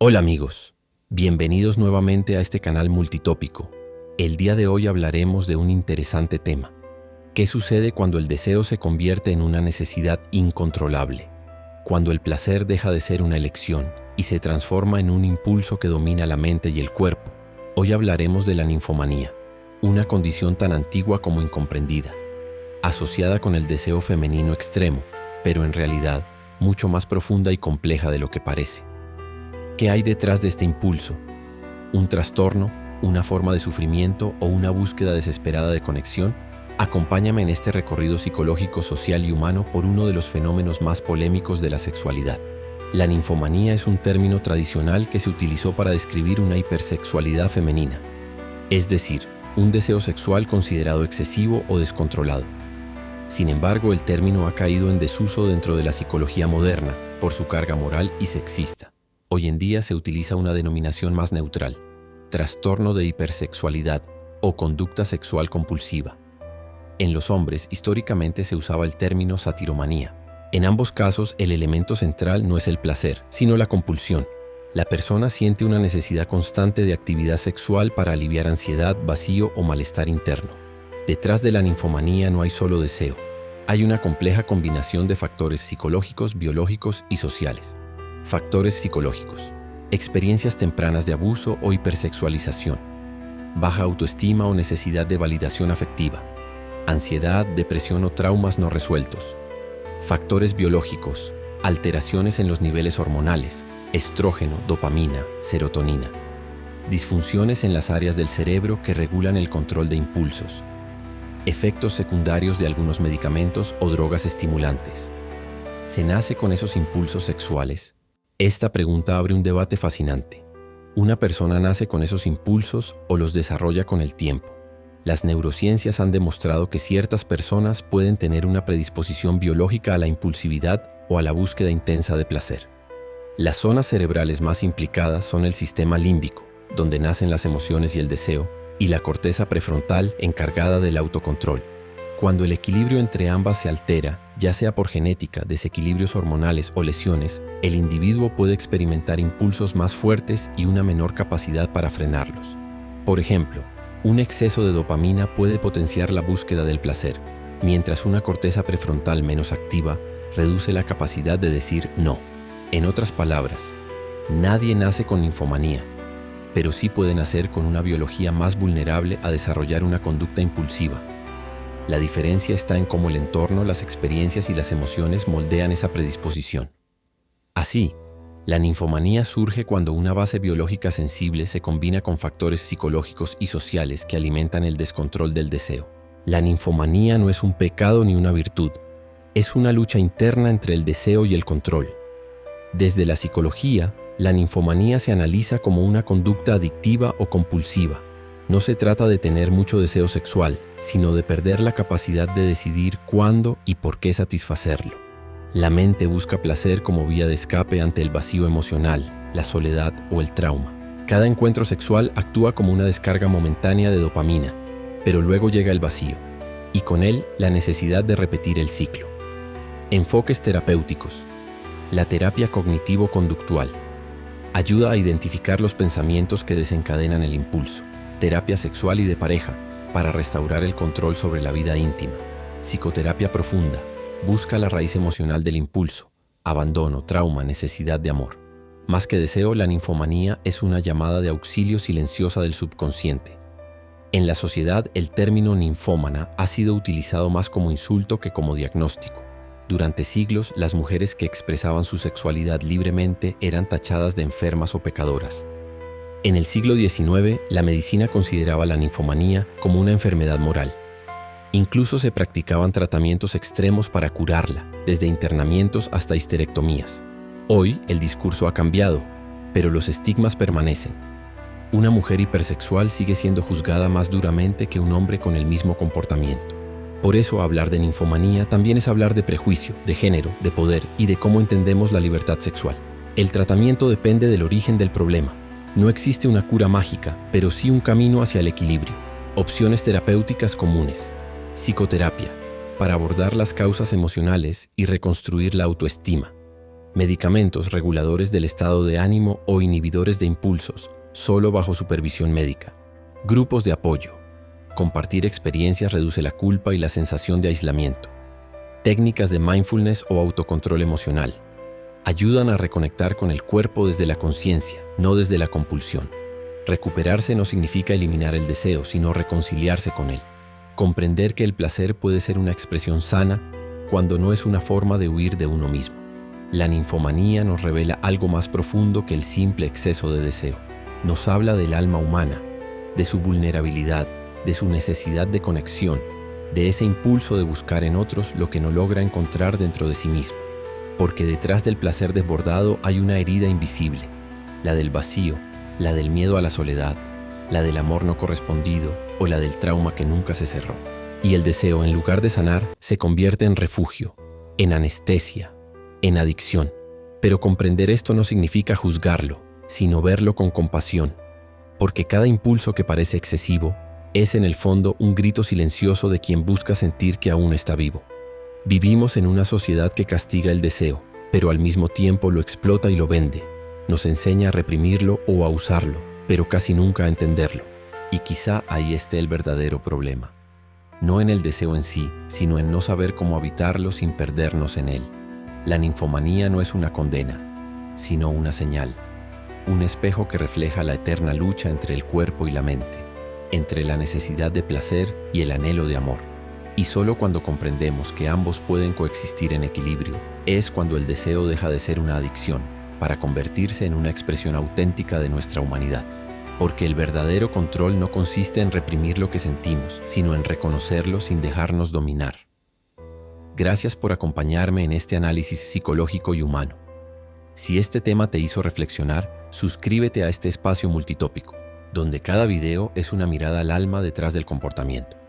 Hola amigos, bienvenidos nuevamente a este canal multitópico. El día de hoy hablaremos de un interesante tema. ¿Qué sucede cuando el deseo se convierte en una necesidad incontrolable? Cuando el placer deja de ser una elección y se transforma en un impulso que domina la mente y el cuerpo. Hoy hablaremos de la ninfomanía, una condición tan antigua como incomprendida, asociada con el deseo femenino extremo, pero en realidad mucho más profunda y compleja de lo que parece. ¿Qué hay detrás de este impulso? ¿Un trastorno, una forma de sufrimiento o una búsqueda desesperada de conexión? Acompáñame en este recorrido psicológico, social y humano por uno de los fenómenos más polémicos de la sexualidad. La ninfomanía es un término tradicional que se utilizó para describir una hipersexualidad femenina, es decir, un deseo sexual considerado excesivo o descontrolado. Sin embargo, el término ha caído en desuso dentro de la psicología moderna por su carga moral y sexista. Hoy en día se utiliza una denominación más neutral, trastorno de hipersexualidad o conducta sexual compulsiva. En los hombres, históricamente se usaba el término satiromanía. En ambos casos, el elemento central no es el placer, sino la compulsión. La persona siente una necesidad constante de actividad sexual para aliviar ansiedad, vacío o malestar interno. Detrás de la ninfomanía no hay solo deseo. Hay una compleja combinación de factores psicológicos, biológicos y sociales. Factores psicológicos: experiencias tempranas de abuso o hipersexualización, baja autoestima o necesidad de validación afectiva, ansiedad, depresión o traumas no resueltos. Factores biológicos: alteraciones en los niveles hormonales, estrógeno, dopamina, serotonina. Disfunciones en las áreas del cerebro que regulan el control de impulsos. Efectos secundarios de algunos medicamentos o drogas estimulantes. ¿Se nace con esos impulsos sexuales? Esta pregunta abre un debate fascinante. ¿Una persona nace con esos impulsos o los desarrolla con el tiempo? Las neurociencias han demostrado que ciertas personas pueden tener una predisposición biológica a la impulsividad o a la búsqueda intensa de placer. Las zonas cerebrales más implicadas son el sistema límbico, donde nacen las emociones y el deseo, y la corteza prefrontal, encargada del autocontrol. Cuando el equilibrio entre ambas se altera, ya sea por genética, desequilibrios hormonales o lesiones, el individuo puede experimentar impulsos más fuertes y una menor capacidad para frenarlos. Por ejemplo, un exceso de dopamina puede potenciar la búsqueda del placer, mientras una corteza prefrontal menos activa reduce la capacidad de decir no. En otras palabras, nadie nace con ninfomanía, pero sí puede nacer con una biología más vulnerable a desarrollar una conducta impulsiva. La diferencia está en cómo el entorno, las experiencias y las emociones moldean esa predisposición. Así, la ninfomanía surge cuando una base biológica sensible se combina con factores psicológicos y sociales que alimentan el descontrol del deseo. La ninfomanía no es un pecado ni una virtud, es una lucha interna entre el deseo y el control. Desde la psicología, la ninfomanía se analiza como una conducta adictiva o compulsiva. No se trata de tener mucho deseo sexual, sino de perder la capacidad de decidir cuándo y por qué satisfacerlo. La mente busca placer como vía de escape ante el vacío emocional, la soledad o el trauma. Cada encuentro sexual actúa como una descarga momentánea de dopamina, pero luego llega el vacío, y con él la necesidad de repetir el ciclo. Enfoques terapéuticos. La terapia cognitivo-conductual ayuda a identificar los pensamientos que desencadenan el impulso. Terapia sexual y de pareja, para restaurar el control sobre la vida íntima. Psicoterapia profunda, busca la raíz emocional del impulso, abandono, trauma, necesidad de amor. Más que deseo, la ninfomanía es una llamada de auxilio silenciosa del subconsciente. En la sociedad, el término ninfómana ha sido utilizado más como insulto que como diagnóstico. Durante siglos, las mujeres que expresaban su sexualidad libremente eran tachadas de enfermas o pecadoras. En el siglo XIX, la medicina consideraba la ninfomanía como una enfermedad moral. Incluso se practicaban tratamientos extremos para curarla, desde internamientos hasta histerectomías. Hoy, el discurso ha cambiado, pero los estigmas permanecen. Una mujer hipersexual sigue siendo juzgada más duramente que un hombre con el mismo comportamiento. Por eso, hablar de ninfomanía también es hablar de prejuicio, de género, de poder y de cómo entendemos la libertad sexual. El tratamiento depende del origen del problema. No existe una cura mágica, pero sí un camino hacia el equilibrio. Opciones terapéuticas comunes. Psicoterapia, para abordar las causas emocionales y reconstruir la autoestima. medicamentos reguladores del estado de ánimo o inhibidores de impulsos, solo bajo supervisión médica, grupos de apoyo. Compartir experiencias reduce la culpa y la sensación de aislamiento. Técnicas de mindfulness o autocontrol emocional ayudan a reconectar con el cuerpo desde la conciencia, no desde la compulsión. Recuperarse no significa eliminar el deseo, sino reconciliarse con él. Comprender que el placer puede ser una expresión sana cuando no es una forma de huir de uno mismo. La ninfomanía nos revela algo más profundo que el simple exceso de deseo. Nos habla del alma humana, de su vulnerabilidad, de su necesidad de conexión, de ese impulso de buscar en otros lo que no logra encontrar dentro de sí mismo. Porque detrás del placer desbordado hay una herida invisible, la del vacío, la del miedo a la soledad, la del amor no correspondido o la del trauma que nunca se cerró. Y el deseo, en lugar de sanar, se convierte en refugio, en anestesia, en adicción. Pero comprender esto no significa juzgarlo, sino verlo con compasión, porque cada impulso que parece excesivo es en el fondo un grito silencioso de quien busca sentir que aún está vivo. Vivimos en una sociedad que castiga el deseo, pero al mismo tiempo lo explota y lo vende. Nos enseña a reprimirlo o a usarlo, pero casi nunca a entenderlo. Y quizá ahí esté el verdadero problema. No en el deseo en sí, sino en no saber cómo habitarlo sin perdernos en él. La ninfomanía no es una condena, sino una señal. Un espejo que refleja la eterna lucha entre el cuerpo y la mente, entre la necesidad de placer y el anhelo de amor. Y solo cuando comprendemos que ambos pueden coexistir en equilibrio, es cuando el deseo deja de ser una adicción, para convertirse en una expresión auténtica de nuestra humanidad. Porque el verdadero control no consiste en reprimir lo que sentimos, sino en reconocerlo sin dejarnos dominar. Gracias por acompañarme en este análisis psicológico y humano. Si este tema te hizo reflexionar, suscríbete a este espacio multitópico, donde cada video es una mirada al alma detrás del comportamiento.